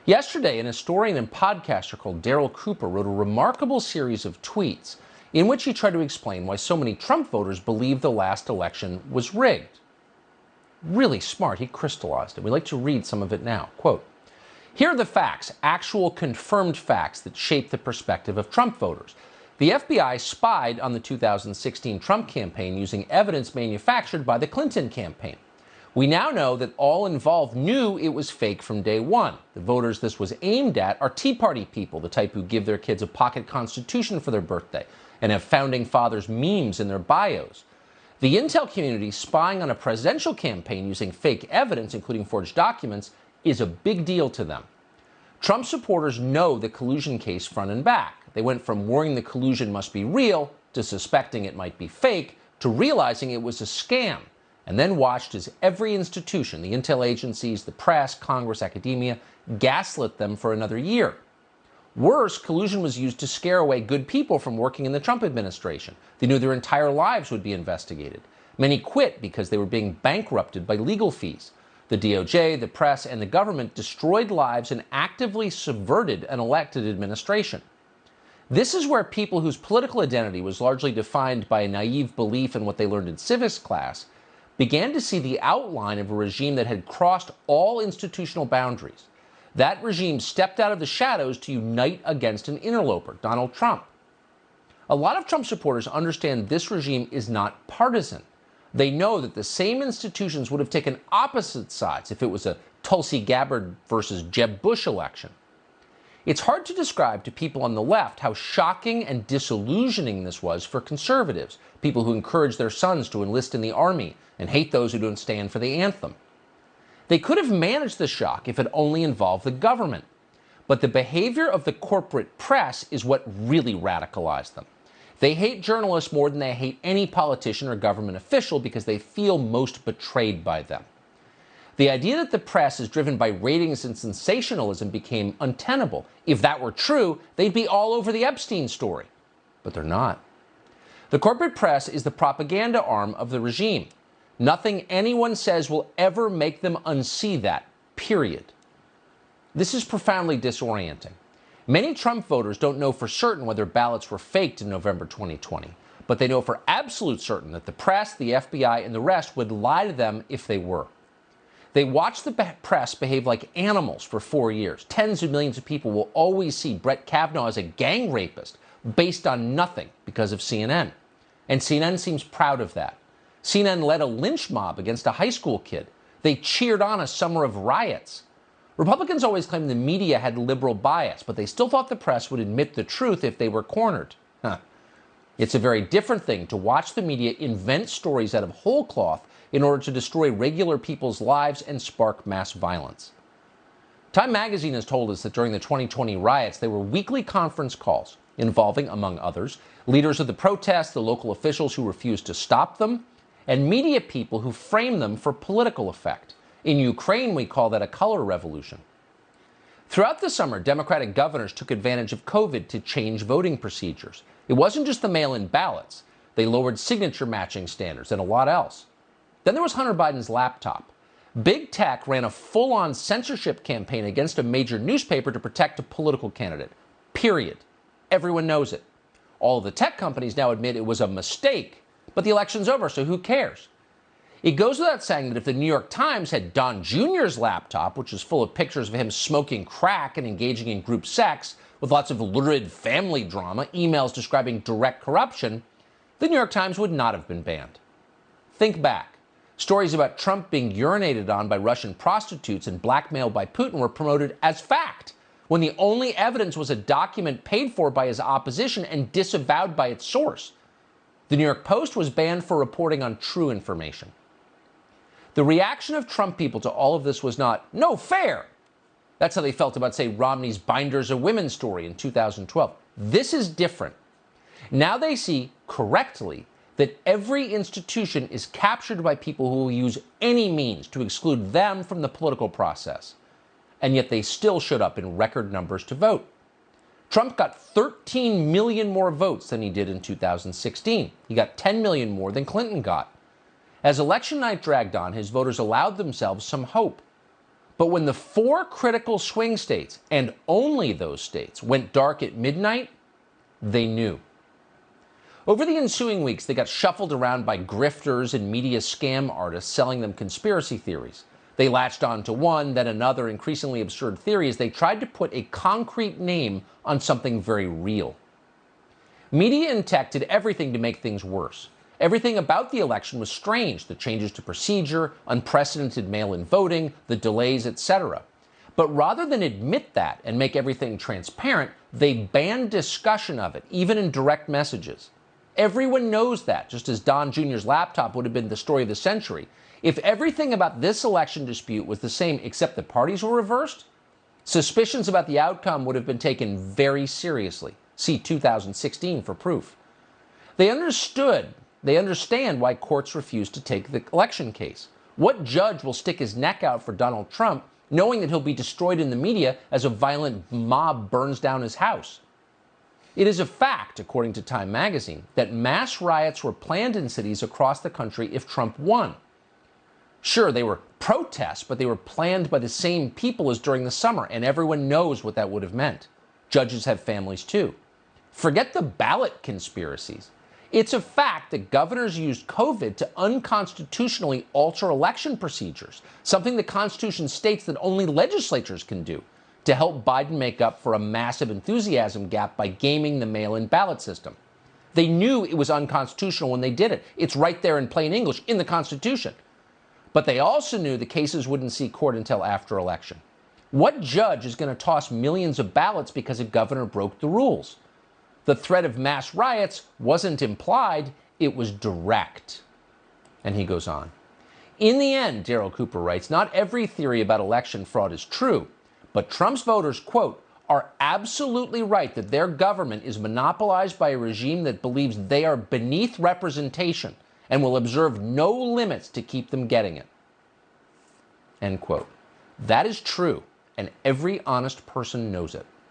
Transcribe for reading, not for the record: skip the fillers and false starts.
Yesterday, an historian and podcaster called Darryl wrote a remarkable series of tweets in which he tried to explain why so many Trump voters believe the last election was rigged. Really smart. He crystallized it. We'd like to read some of it now. Quote, "Here are the facts, actual confirmed facts that shape the perspective of Trump voters. The FBI spied on the 2016 Trump campaign using evidence manufactured by the Clinton campaign. We now know that all involved knew it was fake from day one. The voters this was aimed at are Tea Party people, the type who give their kids a pocket constitution for their birthday and have founding fathers memes in their bios. The intel community spying on a presidential campaign using fake evidence, including forged documents, is a big deal to them. Trump supporters know the collusion case front and back. They went from worrying the collusion must be real to suspecting it might be fake to realizing it was a scam, and then watched as every institution, the intel agencies, the press, Congress, academia, gaslit them for another year. Worse, collusion was used to scare away good people from working in the Trump administration. They knew their entire lives would be investigated. Many quit because they were being bankrupted by legal fees. The DOJ, the press, and the government destroyed lives and actively subverted an elected administration. This is where people whose political identity was largely defined by a naive belief in what they learned in civics class began to see the outline of a regime that had crossed all institutional boundaries. That regime stepped out of the shadows to unite against an interloper, Donald Trump. A lot of Trump supporters understand this regime is not partisan. They know that the same institutions would have taken opposite sides if it was a Tulsi Gabbard versus Jeb Bush election. It's hard to describe to people on the left how shocking and disillusioning this was for conservatives, people who encourage their sons to enlist in the army and hate those who don't stand for the anthem. They could have managed the shock if it only involved the government. But the behavior of the corporate press is what really radicalized them. They hate journalists more than they hate any politician or government official because they feel most betrayed by them. The idea that the press is driven by ratings and sensationalism became untenable. If that were true, they'd be all over the Epstein story. But they're not. The corporate press is the propaganda arm of the regime. Nothing anyone says will ever make them unsee that, period. This is profoundly disorienting. Many Trump voters don't know for certain whether ballots were faked in November 2020, but they know for absolute certain that the press, the FBI, and the rest would lie to them if they were. They watched the press behave like animals for 4 years. Tens of millions of people will always see Brett Kavanaugh as a gang rapist based on nothing because of CNN. And CNN seems proud of that. CNN led a lynch mob against a high school kid. They cheered on a summer of riots. Republicans always claimed the media had liberal bias, but they still thought the press would admit the truth if they were cornered. It's a very different thing to watch the media invent stories out of whole cloth in order to destroy regular people's lives and spark mass violence. Time magazine has told us that during the 2020 riots, there were weekly conference calls involving, among others, leaders of the protests, the local officials who refused to stop them, and media people who frame them for political effect. In Ukraine, we call that a color revolution. Throughout the summer, Democratic governors took advantage of COVID to change voting procedures. It wasn't just the mail-in ballots. They lowered signature matching standards and a lot else. Then there was Hunter Biden's laptop. Big tech ran a full-on censorship campaign against a major newspaper to protect a political candidate. Period. Everyone knows it. All of the tech companies now admit it was a mistake, but the election's over, so who cares? It goes without saying that if the New York Times had Don Jr.'s laptop, which was full of pictures of him smoking crack and engaging in group sex, with lots of lurid family drama, emails describing direct corruption, the New York Times would not have been banned. Think back. Stories about Trump being urinated on by Russian prostitutes and blackmailed by Putin were promoted as fact, when the only evidence was a document paid for by his opposition and disavowed by its source. The New York Post was banned for reporting on true information. The reaction of Trump people to all of this was not, no fair. That's how they felt about, say, Romney's Binders of Women story in 2012. This is different. Now they see, correctly, that every institution is captured by people who will use any means to exclude them from the political process. And yet they still showed up in record numbers to vote. Trump got 13 million more votes than he did in 2016. He got 10 million more than Clinton got. As election night dragged on, his voters allowed themselves some hope. But when the 4 critical swing states, and only those states, went dark at midnight, they knew. Over the ensuing weeks, they got shuffled around by grifters and media scam artists selling them conspiracy theories. They latched on to one, then another increasingly absurd theory as they tried to put a concrete name on something very real. Media and tech did everything to make things worse. Everything about the election was strange: the changes to procedure, unprecedented mail-in voting, the delays, etc. But rather than admit that and make everything transparent, they banned discussion of it, even in direct messages. Everyone knows that, just as Don Jr.'s laptop would have been the story of the century. If everything about this election dispute was the same except the parties were reversed, suspicions about the outcome would have been taken very seriously. See 2016 for proof. They understand why courts refuse to take the election case. What judge will stick his neck out for Donald Trump knowing that he'll be destroyed in the media as a violent mob burns down his house? It is a fact, according to Time magazine, that mass riots were planned in cities across the country if Trump won. Sure, they were protests, but they were planned by the same people as during the summer, and everyone knows what that would have meant. Judges have families too. Forget the ballot conspiracies. It's a fact that governors used COVID to unconstitutionally alter election procedures, something the Constitution states that only legislatures can do, to help Biden make up for a massive enthusiasm gap by gaming the mail-in ballot system. They knew it was unconstitutional when they did it. It's right there in plain English in the Constitution. But they also knew the cases wouldn't see court until after election. What judge is going to toss millions of ballots because a governor broke the rules? The threat of mass riots wasn't implied, it was direct. And he goes on. In the end, Darryl Cooper writes, not every theory about election fraud is true, but Trump's voters, quote, are absolutely right that their government is monopolized by a regime that believes they are beneath representation and will observe no limits to keep them getting it. End quote. That is true, and every honest person knows it.